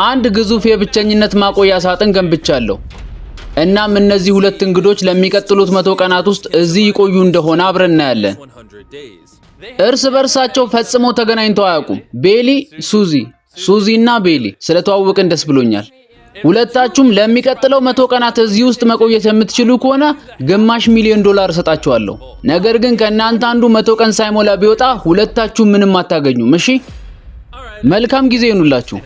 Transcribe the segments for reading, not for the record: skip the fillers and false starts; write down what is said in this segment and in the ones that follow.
አንድ ግዙፍ የብቸኝነት ማቆያ ሳጥን ገንብቻለሁ። እናም እነዚህ ሁለት እንግዶች ለሚቀጥሉት 100 ቀናት ውስጥ እዚህ ይቆዩ እንደሆነ አብረን እናያለን። እርስ በርሳቸው ፈጽመው ተገናኝተው አያውቁም። ቤሊ፣ ሱዚ እና ቤሊ ስለተዋወቅን ደስ ብሎኛል። ሁለታችሁም ለሚቀጥለው 100 ቀናት እዚህ ውስጥ መቆየት የምትችሉ ከሆነ $500,000 እሰጣችኋለሁ። ነገር ግን ከእናንተ አንዱ 100 ቀን ሳይሞላ ቢወጣ ሁለታችሁም ምንም አታገኙም። እሺ፣ መልካም ጊዜ ይሁንላችሁ።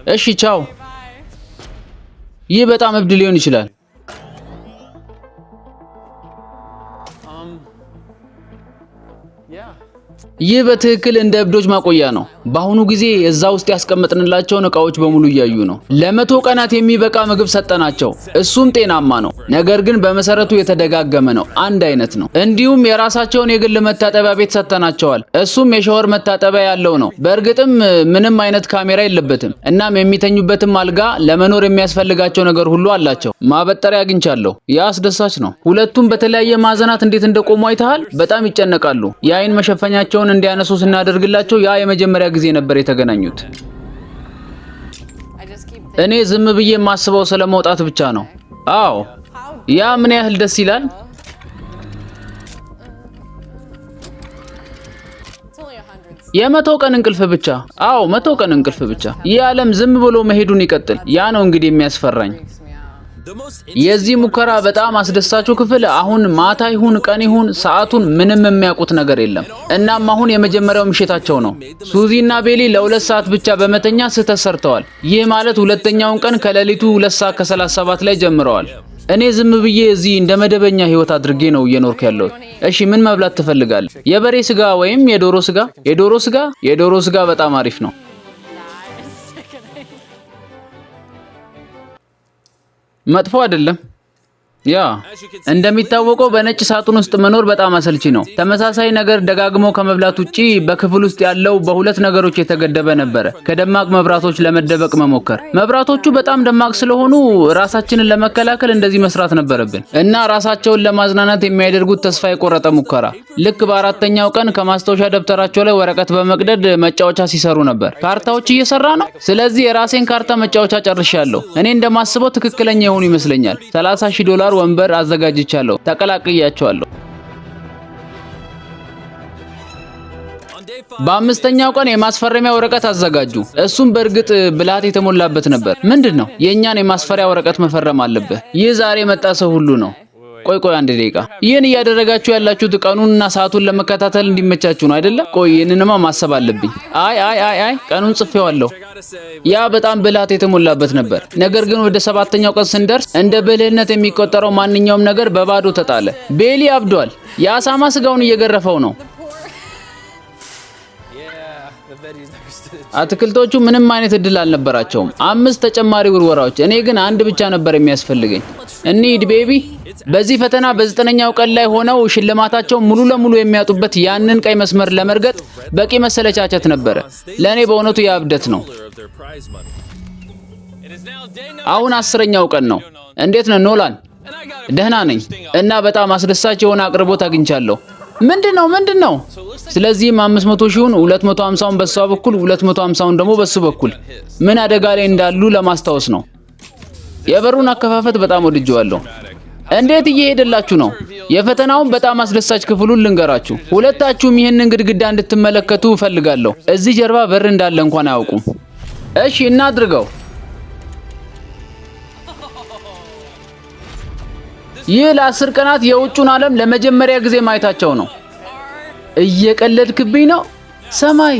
እሺ፣ ቻው። ይህ በጣም እብድ ሊሆን ይችላል። ይህ በትክክል እንደ እብዶች ማቆያ ነው። በአሁኑ ጊዜ እዛ ውስጥ ያስቀመጥንላቸውን እቃዎች በሙሉ እያዩ ነው። ለ100 ቀናት የሚበቃ ምግብ ሰጠናቸው። እሱም ጤናማ ነው፣ ነገር ግን በመሰረቱ የተደጋገመ ነው፣ አንድ አይነት ነው። እንዲሁም የራሳቸውን የግል መታጠቢያ ቤት ሰጠናቸዋል። እሱም የሻወር መታጠቢያ ያለው ነው። በእርግጥም ምንም አይነት ካሜራ የለበትም። እናም የሚተኙበትም አልጋ፣ ለመኖር የሚያስፈልጋቸው ነገር ሁሉ አላቸው። ማበጠሪያ አግኝቻለሁ። ያ አስደሳች ነው። ሁለቱም በተለያየ ማዕዘናት እንዴት እንደቆሙ አይተሃል? በጣም ይጨነቃሉ። የአይን መሸፈኛቸውን እንዲያነሱ ስናደርግላቸው ያ የመጀመሪያ ጊዜ ነበር የተገናኙት። እኔ ዝም ብዬ የማስበው ስለመውጣት ብቻ ነው። አዎ፣ ያ ምን ያህል ደስ ይላል። የ100 ቀን እንቅልፍ ብቻ። አዎ፣ 100 ቀን እንቅልፍ ብቻ። ይህ ዓለም ዝም ብሎ መሄዱን ይቀጥል። ያ ነው እንግዲህ የሚያስፈራኝ። የዚህ ሙከራ በጣም አስደሳቹ ክፍል አሁን ማታ ይሁን ቀን ይሁን ሰዓቱን ምንም የሚያውቁት ነገር የለም። እናም አሁን የመጀመሪያው ምሽታቸው ነው። ሱዚ እና ቤሊ ለ2 ሰዓት ብቻ በመተኛ ስህተት ሰርተዋል። ይህ ማለት ሁለተኛውን ቀን ከሌሊቱ 2:37 ላይ ጀምረዋል። እኔ ዝም ብዬ እዚህ እንደ መደበኛ ህይወት አድርጌ ነው እየኖርኩ ያለሁት። እሺ፣ ምን መብላት ትፈልጋለህ? የበሬ ስጋ ወይም የዶሮ ስጋ? የዶሮ ስጋ በጣም አሪፍ ነው። መጥፎ አይደለም። ያ እንደሚታወቀው በነጭ ሳጥን ውስጥ መኖር በጣም አሰልቺ ነው። ተመሳሳይ ነገር ደጋግሞ ከመብላት ውጪ በክፍል ውስጥ ያለው በሁለት ነገሮች የተገደበ ነበር። ከደማቅ መብራቶች ለመደበቅ መሞከር። መብራቶቹ በጣም ደማቅ ስለሆኑ ራሳችንን ለመከላከል እንደዚህ መስራት ነበረብን እና ራሳቸውን ለማዝናናት የሚያደርጉት ተስፋ የቆረጠ ሙከራ። ልክ በአራተኛው ቀን ከማስታወሻ ደብተራቸው ላይ ወረቀት በመቅደድ መጫወቻ ሲሰሩ ነበር። ካርታዎች እየሰራ ነው። ስለዚህ የራሴን ካርታ መጫወቻ ጨርሻለሁ። እኔ እንደማስበው ትክክለኛ የሆኑ ይመስለኛል። $30,000 ወንበር አዘጋጅቻለሁ። ተቀላቅያቸዋለሁ። በአምስተኛው ቀን የማስፈረሚያ ወረቀት አዘጋጁ። እሱም በእርግጥ ብልሃት የተሞላበት ነበር። ምንድነው? የኛን የማስፈሪያ ወረቀት መፈረም አለበት። ይህ ዛሬ መጣ ሰው ሁሉ ነው። ቆይ አንድ ደቂቃ። ይህን እያደረጋችሁ ያላችሁት ቀኑንና ሰዓቱን ለመከታተል እንዲመቻችሁ ነው አይደለ? ቆይ ይህንንማ ማሰብ አለብኝ። አይ ቀኑን ጽፌዋለሁ። ያ በጣም ብልሃት የተሞላበት ነበር። ነገር ግን ወደ 7ኛው ቀን ስንደርስ እንደ ብልህነት የሚቆጠረው ማንኛውም ነገር በባዶ ተጣለ። ቤሊ አብዷል። የአሳማ ስጋውን እየገረፈው ነው። አትክልቶቹ ምንም አይነት እድል አልነበራቸውም። 5 ተጨማሪ ውርወራዎች። እኔ ግን አንድ ብቻ ነበር የሚያስፈልገኝ። እንሂድ ቤቢ። በዚህ ፈተና በ9ኛው ቀን ላይ ሆነው ሽልማታቸው ሙሉ ለሙሉ የሚያጡበት ያንን ቀይ መስመር ለመርገጥ በቂ መሰለቻቸት ነበር። ለኔ በእውነቱ ያብደት ነው። አሁን 10ኛው ቀን ነው። እንዴት ነህ ኖላን? ደህና ነኝ እና በጣም አስደሳች የሆነ አቅርቦት አግኝቻለሁ። ምንድነው? ስለዚህም 500,000ውን 250ውን በሷ በኩል 250ውን ደግሞ በሱ በኩል ምን አደጋ ላይ እንዳሉ ለማስታወስ ነው። የበሩን አከፋፈት በጣም ወድጄዋለሁ። እንዴት እየሄደላችሁ ነው? የፈተናውን በጣም አስደሳች ክፍሉን ልንገራችሁ። ሁለታችሁም ይህንን ግድግዳ እንድትመለከቱ እፈልጋለሁ። እዚህ ጀርባ በር እንዳለ እንኳን አያውቁም። እሺ እናድርገው። ይህ ለ10 ቀናት የውጩን ዓለም ለመጀመሪያ ጊዜ ማየታቸው ነው። እየቀለድክብኝ ነው? ሰማይ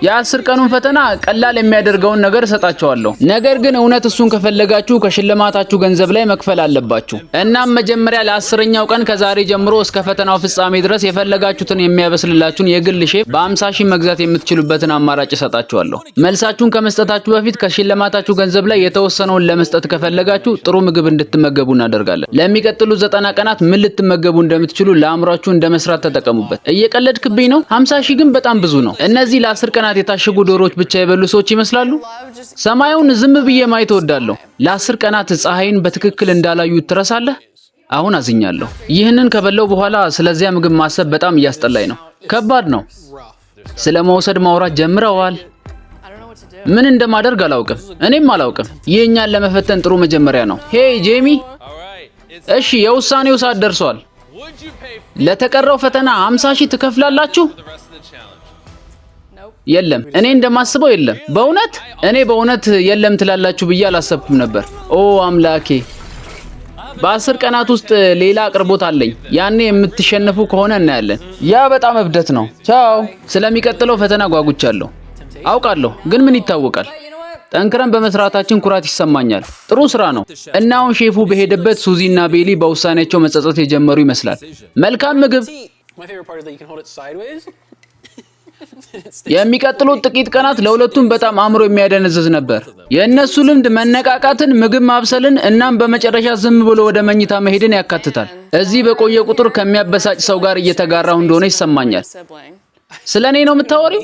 የ10 ቀኑን ፈተና ቀላል የሚያደርገውን ነገር እሰጣቸዋለሁ። ነገር ግን እውነት እሱን ከፈለጋችሁ ከሽልማታችሁ ገንዘብ ላይ መክፈል አለባችሁ። እናም መጀመሪያ ለ10ኛው ቀን ከዛሬ ጀምሮ እስከ ፈተናው ፍጻሜ ድረስ የፈለጋችሁትን የሚያበስልላችሁን የግል ሼፍ በ50,000 መግዛት የምትችሉበትን አማራጭ እሰጣችኋለሁ። መልሳችሁን ከመስጠታችሁ በፊት ከሽልማታችሁ ገንዘብ ላይ የተወሰነውን ለመስጠት ከፈለጋችሁ ጥሩ ምግብ እንድትመገቡ እናደርጋለን። ለሚቀጥሉ 90 ቀናት ምን ልትመገቡ እንደምትችሉ ለአእምሯችሁ እንደመስራት ተጠቀሙበት። እየቀለድክብኝ ነው? 50,000 ግን በጣም ብዙ ነው። እነዚህ ለ10 ቀናት የታሸጉ ዶሮዎች ብቻ የበሉ ሰዎች ይመስላሉ። ሰማዩን ዝም ብዬ ማየት እወዳለሁ። ለ10 ቀናት ፀሐይን በትክክል እንዳላዩ ትረሳለህ። አሁን አዝኛለሁ። ይህንን ከበለው በኋላ ስለዚያ ምግብ ማሰብ በጣም እያስጠላኝ ነው። ከባድ ነው። ስለ መውሰድ ማውራት ጀምረዋል። ምን እንደማደርግ አላውቅም። እኔም አላውቅም። ይሄኛን ለመፈተን ጥሩ መጀመሪያ ነው። ሄይ ጄሚ፣ እሺ የውሳኔው ሰዓት ደርሷል። ለተቀረው ፈተና 50,000 ትከፍላላችሁ? የለም፣ እኔ እንደማስበው የለም። በእውነት እኔ በእውነት የለም ትላላችሁ ብዬ አላሰብኩም ነበር። ኦ አምላኬ፣ በ10 ቀናት ውስጥ ሌላ አቅርቦት አለኝ። ያኔ የምትሸነፉ ከሆነ እናያለን። ያ በጣም እብደት ነው። ቻው። ስለሚቀጥለው ፈተና ጓጉቻለሁ። አውቃለሁ፣ ግን ምን ይታወቃል? ጠንክረን በመስራታችን ኩራት ይሰማኛል። ጥሩ ስራ ነው። እና አሁን ሼፉ በሄደበት ሱዚ እና ቤሊ በውሳኔያቸው መጸጸት የጀመሩ ይመስላል። መልካም ምግብ። የሚቀጥሉት ጥቂት ቀናት ለሁለቱም በጣም አእምሮ የሚያደነዝዝ ነበር። የእነሱ ልምድ መነቃቃትን፣ ምግብ ማብሰልን እናም በመጨረሻ ዝም ብሎ ወደ መኝታ መሄድን ያካትታል። እዚህ በቆየ ቁጥር ከሚያበሳጭ ሰው ጋር እየተጋራሁ እንደሆነ ይሰማኛል። ስለኔ ነው የምታወሪው?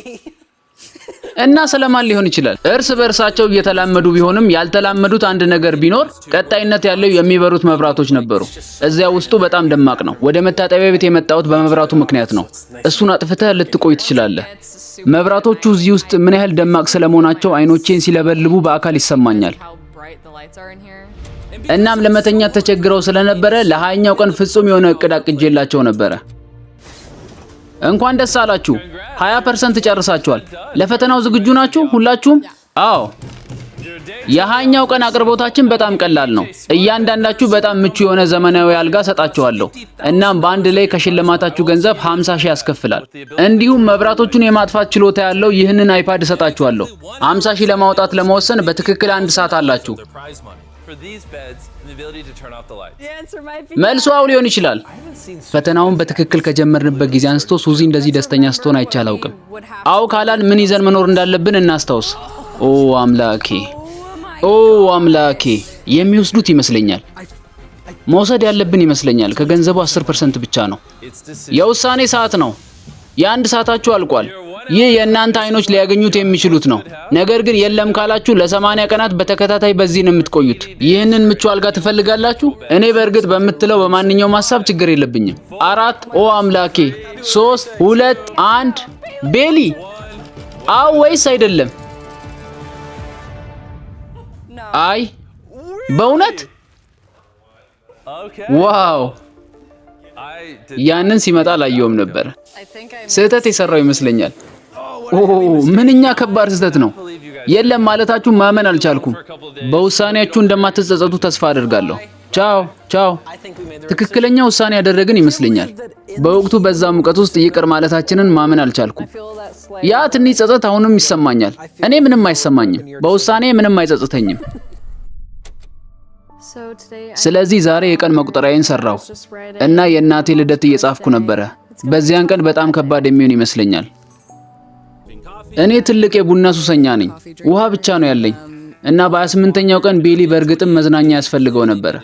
እና ስለማን ሊሆን ይችላል? እርስ በእርሳቸው እየተላመዱ ቢሆንም ያልተላመዱት አንድ ነገር ቢኖር ቀጣይነት ያለው የሚበሩት መብራቶች ነበሩ። እዚያ ውስጡ በጣም ደማቅ ነው። ወደ መታጠቢያ ቤት የመጣሁት በመብራቱ ምክንያት ነው። እሱን አጥፍተህ ልትቆይ ትችላለህ። መብራቶቹ እዚህ ውስጥ ምን ያህል ደማቅ ስለመሆናቸው አይኖቼን ሲለበልቡ በአካል ይሰማኛል። እናም ለመተኛት ተቸግረው ስለነበረ ለ20ኛው ቀን ፍጹም የሆነ እቅድ አቅጄላቸው ነበረ። እንኳን ደስ አላችሁ። 20% ጨርሳችኋል። ለፈተናው ዝግጁ ናችሁ ሁላችሁም? አዎ። የ20ኛው ቀን አቅርቦታችን በጣም ቀላል ነው። እያንዳንዳችሁ በጣም ምቹ የሆነ ዘመናዊ አልጋ ሰጣችኋለሁ። እናም በአንድ ላይ ከሽልማታችሁ ገንዘብ 50,000 ያስከፍላል። እንዲሁም መብራቶቹን የማጥፋት ችሎታ ያለው ይህንን አይፓድ ሰጣችኋለሁ። 50,000 ለማውጣት ለመወሰን በትክክል 1 ሰዓት አላችሁ። መልሱ አው ሊሆን ይችላል። ፈተናውን በትክክል ከጀመርንበት ጊዜ አንስቶ ሱዚ እንደዚህ ደስተኛ ስትሆን አይቼ አላውቅም። አው ካላል ምን ይዘን መኖር እንዳለብን እናስታውስ። ኦ አምላኬ፣ ኦ አምላኬ። የሚወስዱት ይመስለኛል። መውሰድ ያለብን ይመስለኛል። ከገንዘቡ 10% ብቻ ነው። የውሳኔ ሰዓት ነው። የ1 ሰዓታችሁ አልቋል። ይህ የእናንተ አይኖች ሊያገኙት የሚችሉት ነው። ነገር ግን የለም ካላችሁ ለ80 ቀናት በተከታታይ በዚህ ነው የምትቆዩት። ይህንን ምቹ አልጋ ትፈልጋላችሁ? እኔ በእርግጥ በምትለው በማንኛውም ሐሳብ ችግር የለብኝም። 4 ኦ አምላኬ፣ 3 2 1 ቤሊ። አው ወይስ አይደለም? አይ በእውነት ዋው! ያንን ሲመጣ አላየውም ነበር። ስህተት የሰራው ይመስለኛል። ኦ ምንኛ ከባድ ስህተት ነው። የለም ማለታችሁ ማመን አልቻልኩም። በውሳኔያችሁ እንደማትጸጸቱ ተስፋ አደርጋለሁ። ቻው ቻው። ትክክለኛ ውሳኔ ያደረግን ይመስለኛል። በወቅቱ በዛ ሙቀት ውስጥ ይቅር ማለታችንን ማመን አልቻልኩም። ያ ትንሽ ጸጸት አሁንም ይሰማኛል። እኔ ምንም አይሰማኝም። በውሳኔ ምንም አይጸጽተኝም። ስለዚህ ዛሬ የቀን መቁጠሪያዬን ሰራው እና የእናቴ ልደት እየጻፍኩ ነበረ። በዚያን ቀን በጣም ከባድ የሚሆን ይመስለኛል። እኔ ትልቅ የቡና ሱሰኛ ነኝ። ውሃ ብቻ ነው ያለኝ እና በ28ኛው ቀን ቤሊ በእርግጥም መዝናኛ ያስፈልገው ነበር።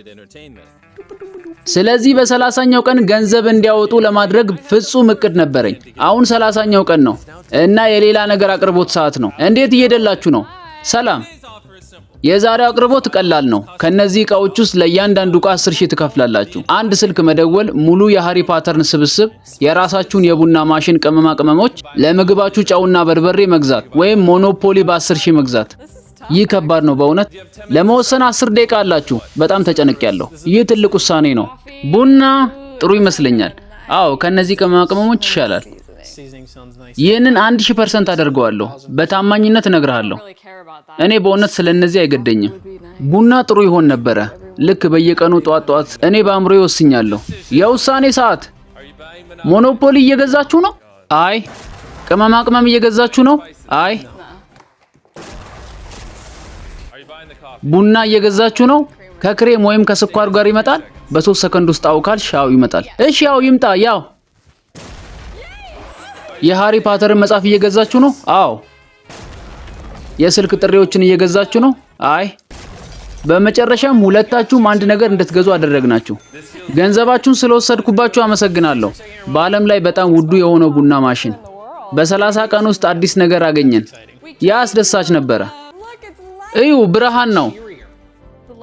ስለዚህ በ30ኛው ቀን ገንዘብ እንዲያወጡ ለማድረግ ፍጹም እቅድ ነበረኝ። አሁን 30ኛው ቀን ነው እና የሌላ ነገር አቅርቦት ሰዓት ነው። እንዴት እየደላችሁ ነው? ሰላም። የዛሬው አቅርቦት ቀላል ነው። ከነዚህ እቃዎች ውስጥ ለእያንዳንዱ እቃ 10,000 ትከፍላላችሁ። አንድ ስልክ መደወል፣ ሙሉ የሃሪ ፓተርን ስብስብ፣ የራሳችሁን የቡና ማሽን፣ ቅመማ ቅመሞች፣ ለምግባችሁ ጨውና በርበሬ መግዛት ወይም ሞኖፖሊ በ10,000 መግዛት። ይህ ከባድ ነው በእውነት። ለመወሰን 10 ደቂቃ አላችሁ። በጣም ተጨንቄያለሁ። ይህ ትልቅ ውሳኔ ነው። ቡና ጥሩ ይመስለኛል። አዎ ከነዚህ ቅመማ ቅመሞች ይሻላል። ይህንን 1000% አደርገዋለሁ። በታማኝነት እነግርሃለሁ። እኔ በእውነት ስለነዚህ አይገደኝም። ቡና ጥሩ ይሆን ነበረ። ልክ በየቀኑ ጧት እኔ በአእምሮዬ ወስኛለሁ። የውሳኔ ሰዓት። ሞኖፖሊ እየገዛችሁ ነው? አይ። ቅመማ ቅመም እየገዛችሁ ነው? አይ። ቡና እየገዛችሁ ነው? ከክሬም ወይም ከስኳር ጋር ይመጣል። በ3 ሰከንድ ውስጥ አውካል ሻው ይመጣል። እሺ ያው ይምጣ። ያው የሃሪ ፓተርን መጽሐፍ እየገዛችሁ ነው? አዎ። የስልክ ጥሪዎችን እየገዛችሁ ነው? አይ። በመጨረሻም ሁለታችሁም አንድ ነገር እንድትገዙ አደረግናችሁ። ገንዘባችሁን ስለወሰድኩባችሁ አመሰግናለሁ። በዓለም ላይ በጣም ውዱ የሆነው ቡና ማሽን። በ30 ቀን ውስጥ አዲስ ነገር አገኘን። ያ አስደሳች ነበረ። እዩ ብርሃን ነው።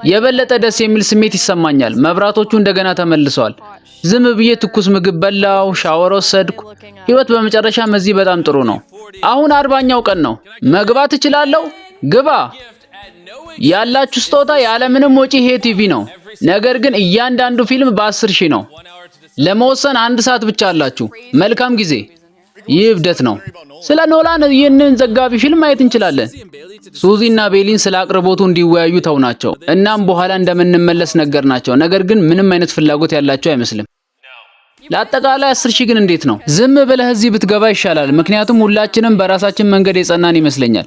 የበለጠ ደስ የሚል ስሜት ይሰማኛል። መብራቶቹ እንደገና ተመልሰዋል። ዝም ብዬ ትኩስ ምግብ በላው፣ ሻወር ወሰድኩ። ህይወት በመጨረሻም እዚህ በጣም ጥሩ ነው። አሁን 40ኛው ቀን ነው። መግባት እችላለሁ? ግባ። ያላችሁ ስጦታ ያለምንም ወጪ ይሄ ቲቪ ነው። ነገር ግን እያንዳንዱ ፊልም በ10,000 ነው። ለመወሰን 1 ሰዓት ብቻ አላችሁ። መልካም ጊዜ። ይህ እብደት ነው። ስለ ኖላን ይህንን ዘጋቢ ፊልም ማየት እንችላለን። ሱዚና ቤሊን ስለ አቅርቦቱ እንዲወያዩ ተውናቸው። እናም በኋላ እንደምንመለስ ነገርናቸው። ነገር ግን ምንም አይነት ፍላጎት ያላቸው አይመስልም። ለአጠቃላይ 10,000 ግን እንዴት ነው? ዝም ብለህ እዚህ ብትገባ ይሻላል። ምክንያቱም ሁላችንም በራሳችን መንገድ የጸናን ይመስለኛል።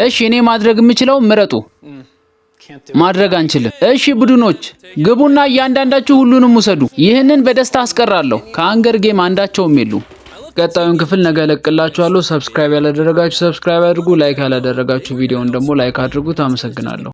እሺ እኔ ማድረግ የምችለው ምረጡ። ማድረግ አንችልም። እሺ ቡድኖች ግቡና እያንዳንዳችሁ ሁሉንም ውሰዱ። ይህንን በደስታ አስቀራለሁ። ከአንገር ጌም አንዳቸውም የሉ። ቀጣዩን ክፍል ነገ እለቅላችኋለሁ። ሰብስክራይብ ያላደረጋችሁ ሰብስክራይብ አድርጉ። ላይክ ያላደረጋችሁ ቪዲዮውን ደግሞ ላይክ አድርጉት። አመሰግናለሁ።